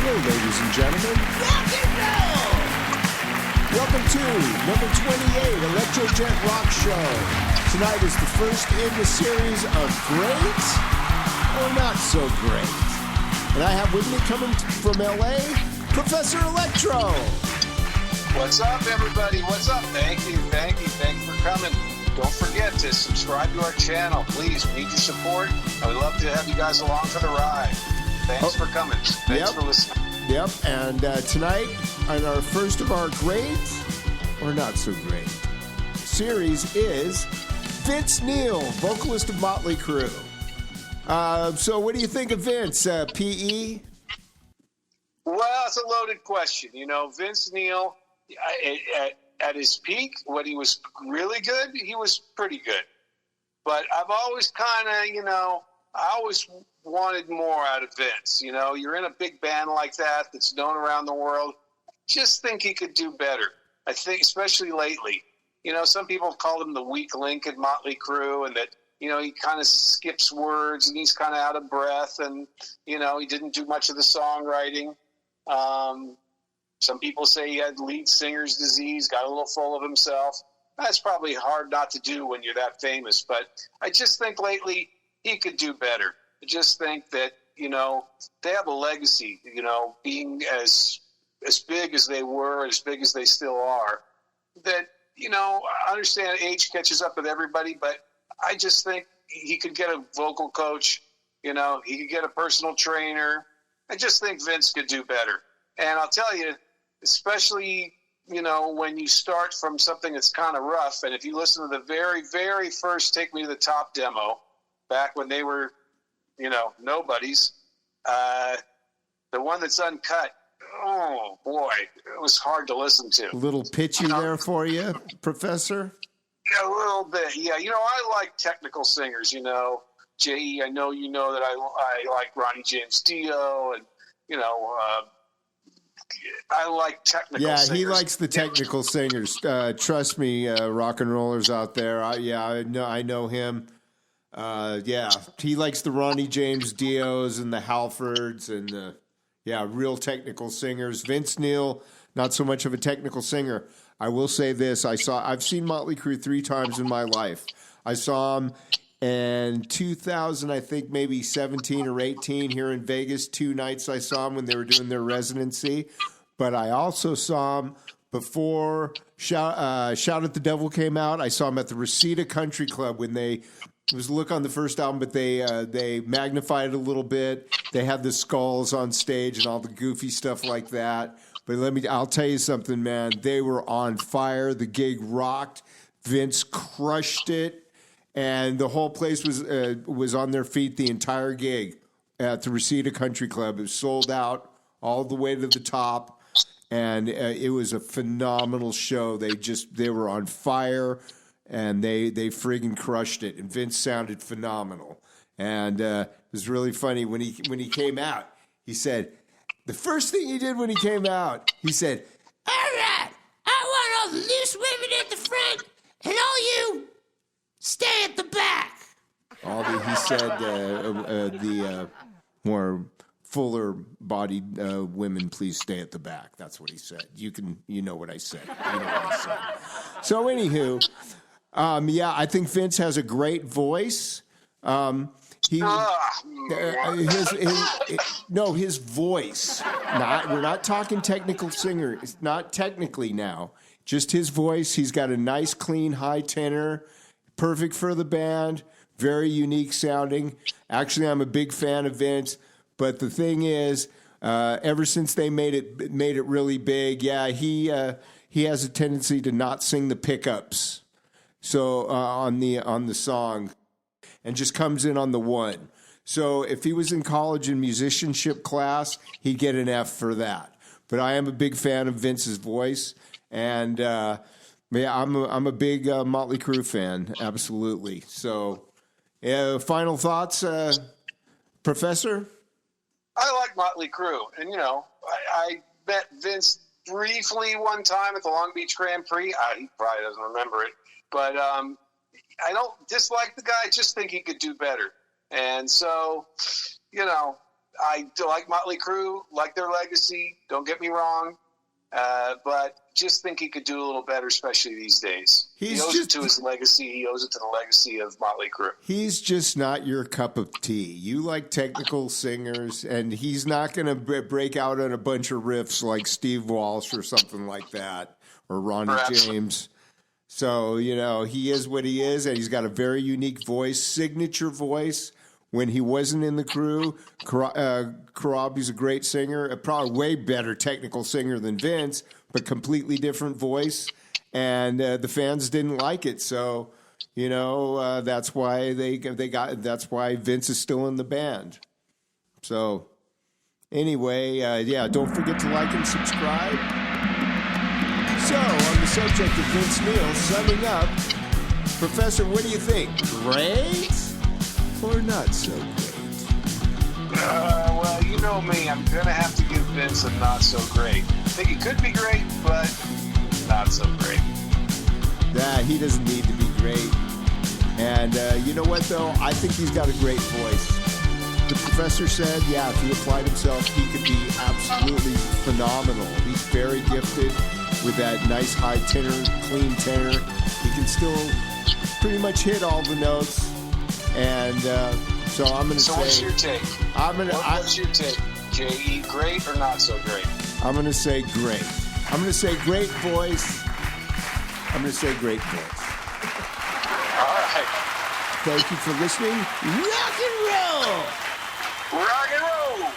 Hello, ladies and gentlemen. Rock and roll! Welcome to number 28, ElectroJet Rock Show. Tonight is the first in the series of great or not so great. And I have with me coming from LA, Professor Electro. What's up, everybody? What's up? Thank you for coming. Don't forget to subscribe to our channel, please. We need your support. I would love to have you guys along for the ride. Thanks for coming. Thanks for listening. Yep, and tonight, on our first of our great or not so great series is Vince Neil, vocalist of Motley Crue. So what do you think of Vince, P.E.? Well, it's a loaded question. You know, Vince Neil, at his peak, when he was really good, he was pretty good. But I've always kind of, I always wanted more out of Vince. You know, you're in a big band like that that's known around the world. Just think he could do better. I think, especially lately. You know, some people have called him the weak link at Motley Crue, and that, he kind of skips words and he's kind of out of breath, and, he didn't do much of the songwriting. Some people say he had lead singer's disease, got a little full of himself. That's probably hard not to do when you're that famous, but I just think lately he could do better. I just think that, they have a legacy, being as big as they were, as big as they still are, that, I understand age catches up with everybody, but I just think he could get a vocal coach, he could get a personal trainer. I just think Vince could do better. And I'll tell you, especially, when you start from something that's kind of rough, and if you listen to the very, very first Take Me to the Top demo, back when they were, nobodies, the one that's uncut, oh, boy, it was hard to listen to. A little pitchy there for you, Professor? Yeah, a little bit, yeah. I like technical singers, J.E., I know you know that I like Ronnie James Dio, and, I like technical singers. Yeah, he likes the technical singers. Trust me, rock and rollers out there. I know him. He likes the Ronnie James Dios and the Halfords and the real technical singers. Vince Neil, not so much of a technical singer. I will say this: I've seen Motley Crue 3 times in my life. I saw him in 2000, I think maybe 17 or 18 here in Vegas. 2 nights I saw them when they were doing their residency. But I also saw them before Shout at the Devil came out. I saw them at the Reseda Country Club when it was Look on the first album, but they magnified it a little bit. They had the skulls on stage and all the goofy stuff like that. But I'll tell you something, man. They were on fire. The gig rocked. Vince crushed it. And the whole place was on their feet the entire gig at the Reseda Country Club. It was sold out all the way to the top, and it was a phenomenal show. They were on fire, and they friggin' crushed it. And Vince sounded phenomenal. And it was really funny when he came out. He said the first thing he did when he came out, he said, "All right, I want all the loose women at the front, and all you." Stay at the back. He said the more fuller-bodied women, please stay at the back. That's what he said. You know what I said. So, anywho, I think Vince has a great voice. His voice. We're not talking technical singer. It's not technically now. Just his voice. He's got a nice, clean, high tenor. Perfect for the band, very unique sounding. Actually, I'm a big fan of Vince, but the thing is, ever since they made it really big, he has a tendency to not sing the pickups, so on the song, and just comes in on the one. So if he was in college in musicianship class, he'd get an F for that. But I am a big fan of Vince's voice, and I'm a big Motley Crue fan, absolutely. So, final thoughts, Professor? I like Motley Crue, and I met Vince briefly one time at the Long Beach Grand Prix. He probably doesn't remember it, but I don't dislike the guy. I just think he could do better. And so, I like Motley Crue, like their legacy. Don't get me wrong. But just think he could do a little better, especially these days. He owes it to his legacy. He owes it to the legacy of Motley Crue. He's just not your cup of tea. You like technical singers, and he's not going to break out on a bunch of riffs like Steve Walsh or something like that, or Ronnie James. So, he is what he is, and he's got a very unique voice, signature voice. When he wasn't in the Crew, Karabi's a great singer, probably way better technical singer than Vince, but completely different voice. And the fans didn't like it, so that's why that's why Vince is still in the band. So anyway, don't forget to like and subscribe. So on the subject of Vince Neil, summing up, Professor, what do you think? Great? Or not so great? Well, you know me. I'm going to have to give Vince a not so great. I think he could be great, but not so great. He doesn't need to be great. And you know what, though? I think he's got a great voice. The Professor said, if he applied himself, he could be absolutely phenomenal. He's very gifted with that nice high tenor, clean tenor. He can still pretty much hit all the notes. And so I'm going to say... So what's your take? What's your take? J.E., great or not so great? I'm going to say great. I'm going to say great voice. I'm going to say great voice. All right. Thank you for listening. Rock and roll! Rock and roll!